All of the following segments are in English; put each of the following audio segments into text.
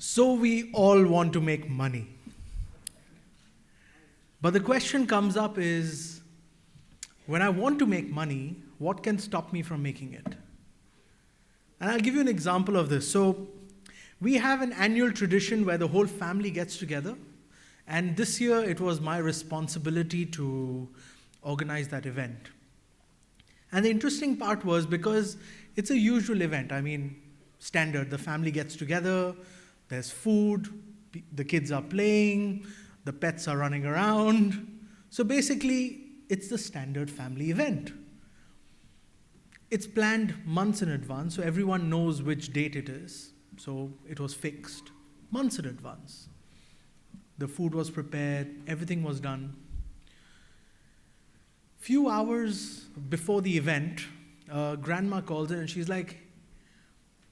So we all want to make money. But the question comes up is, when I want to make money, what can stop me from making it? And I'll give you an example of this. So we have an annual tradition where the whole family gets together. And this year it was my responsibility to organize that event. And the interesting part was, because it's a usual event, I mean, standard, the family gets together, there's food, the kids are playing, the pets are running around. So basically, it's the standard family event. It's planned months in advance, so everyone knows which date it is. So it was fixed months in advance. The food was prepared, everything was done. Few hours before the event, grandma calls in and she's like,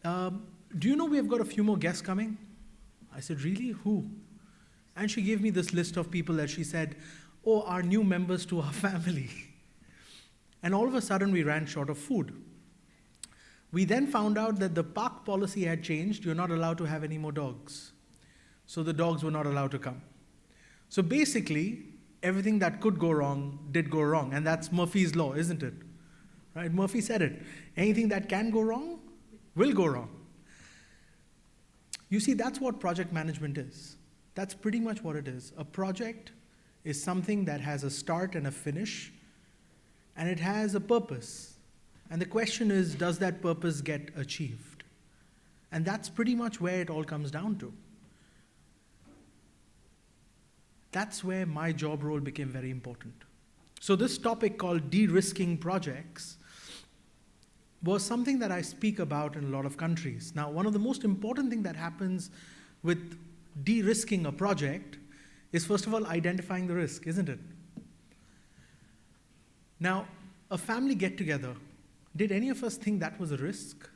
do you know we have got a few more guests coming? I said, really? Who? And she gave me this list of people that she said, oh, are new members to our family. And all of a sudden we ran short of food. We then found out that the park policy had changed. You're not allowed to have any more dogs. So the dogs were not allowed to come. So basically, everything that could go wrong did go wrong. And that's Murphy's law, isn't it? Right? Murphy said it. Anything that can go wrong will go wrong. You see, that's what project management is. That's pretty much what it is. A project is something that has a start and a finish, and it has a purpose. And the question is, does that purpose get achieved? And that's pretty much where it all comes down to. That's where my job role became very important. So this topic called de-risking projects was something that I speak about in a lot of countries. Now, one of the most important things that happens with de-risking a project is, first of all, identifying the risk, isn't it? Now, a family get-together, did any of us think that was a risk?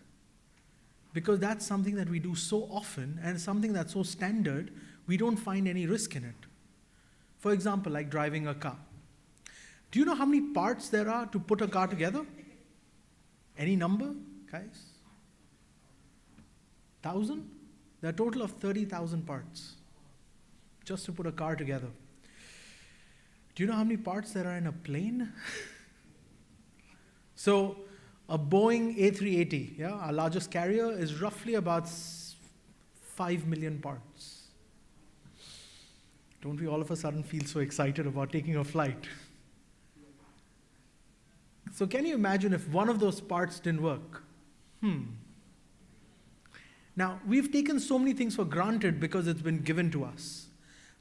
Because that's something that we do so often, and something that's so standard, we don't find any risk in it. For example, like driving a car. Do you know how many parts there are to put a car together? Any number, guys? 1,000? There are a total of 30,000 parts just to put a car together. Do you know how many parts there are in a plane? So a Boeing A380, yeah, our largest carrier, is roughly about 5 million parts. Don't we all of a sudden feel so excited about taking a flight? So can you imagine if one of those parts didn't work? Now, we've taken so many things for granted because it's been given to us.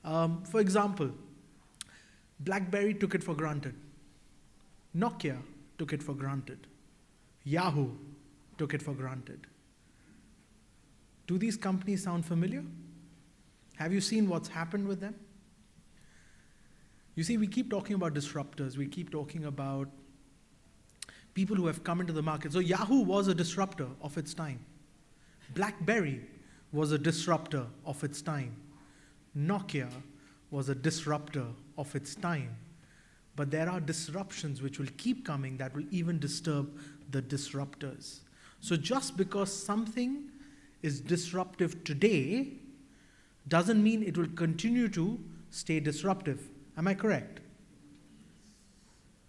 For example, BlackBerry took it for granted. Nokia took it for granted. Yahoo took it for granted. Do these companies sound familiar? Have you seen what's happened with them? You see, we keep talking about disruptors. We keep talking about people who have come into the market. So Yahoo was a disruptor of its time. BlackBerry was a disruptor of its time. Nokia was a disruptor of its time. But there are disruptions which will keep coming that will even disturb the disruptors. So just because something is disruptive today doesn't mean it will continue to stay disruptive. Am I correct?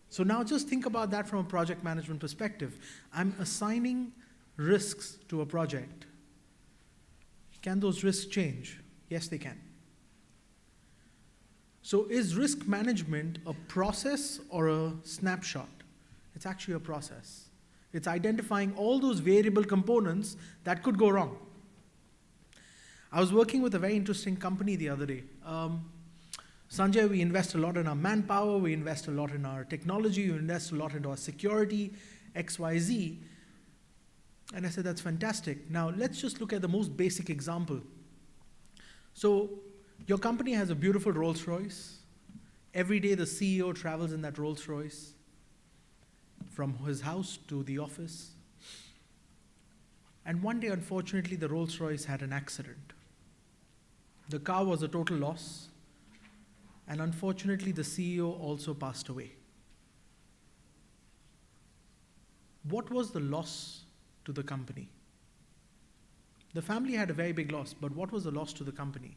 So now just think about that from a project management perspective. I'm assigning risks to a project. Can those risks change? Yes, they can. So is risk management a process or a snapshot? It's actually a process. It's identifying all those variable components that could go wrong. I was working with a very interesting company the other day. Sanjay, we invest a lot in our manpower, we invest a lot in our technology, we invest a lot into our security, XYZ. And I said, that's fantastic. Now, let's just look at the most basic example. So, your company has a beautiful Rolls Royce. Every day, the CEO travels in that Rolls Royce from his house to the office. And one day, unfortunately, the Rolls Royce had an accident. The car was a total loss. And unfortunately, the CEO also passed away. What was the loss to the company? The family had a very big loss, but what was the loss to the company?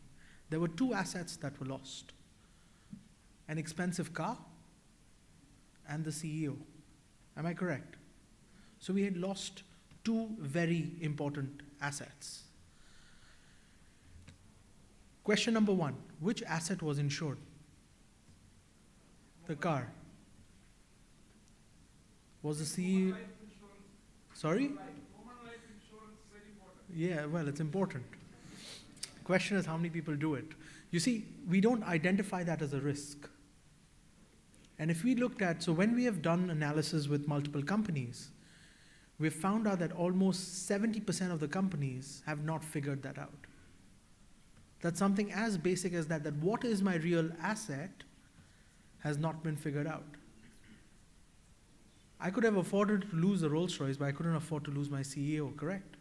There were two assets that were lost: an expensive car and the CEO. Am I correct? So we had lost two very important assets. Question number one, which asset was insured? The car. Was the CEO... Sorry? Yeah, well, it's important. The question is how many people do it. You see, we don't identify that as a risk. And if we looked at, so when we have done analysis with multiple companies, we've found out that almost 70% of the companies have not figured that out. That something as basic as that what is my real asset has not been figured out. I could have afforded to lose a Rolls Royce, but I couldn't afford to lose my CEO, correct?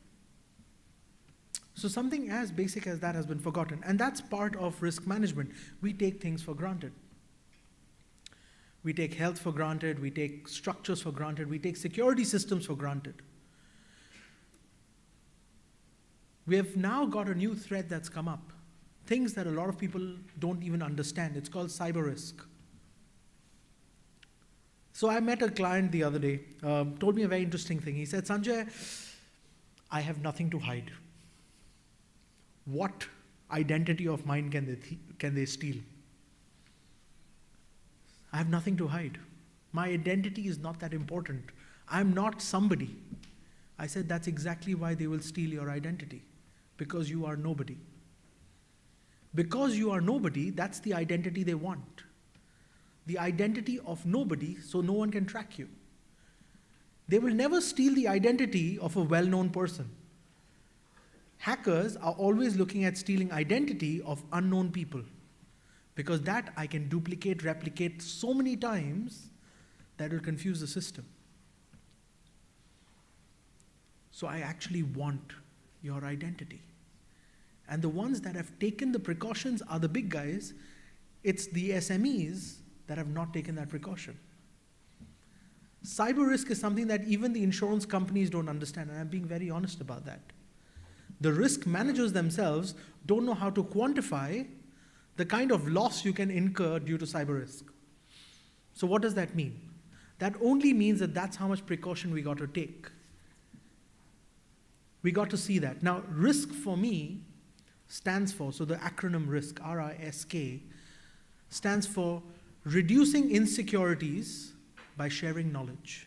So something as basic as that has been forgotten. And that's part of risk management. We take things for granted. We take health for granted, we take structures for granted, we take security systems for granted. We have now got a new threat that's come up. Things that a lot of people don't even understand. It's called cyber risk. So I met a client the other day, told me a very interesting thing. He said, Sanjay, I have nothing to hide. What identity of mine can they steal? I have nothing to hide. My identity is not that important. I'm not somebody. I said, that's exactly why they will steal your identity. Because you are nobody. Because you are nobody, that's the identity they want. The identity of nobody, so no one can track you. They will never steal the identity of a well-known person. Hackers are always looking at stealing identity of unknown people, because that I can duplicate, replicate so many times that will confuse the system. So I actually want your identity. And the ones that have taken the precautions are the big guys. It's the SMEs that have not taken that precaution. Cyber risk is something that even the insurance companies don't understand, and I'm being very honest about that. The risk managers themselves don't know how to quantify the kind of loss you can incur due to cyber risk. So what does that mean? That only means that that's how much precaution we got to take. We got to see that. Now, risk for me stands for, so the acronym RISK, R-I-S-K, stands for reducing insecurities by sharing knowledge.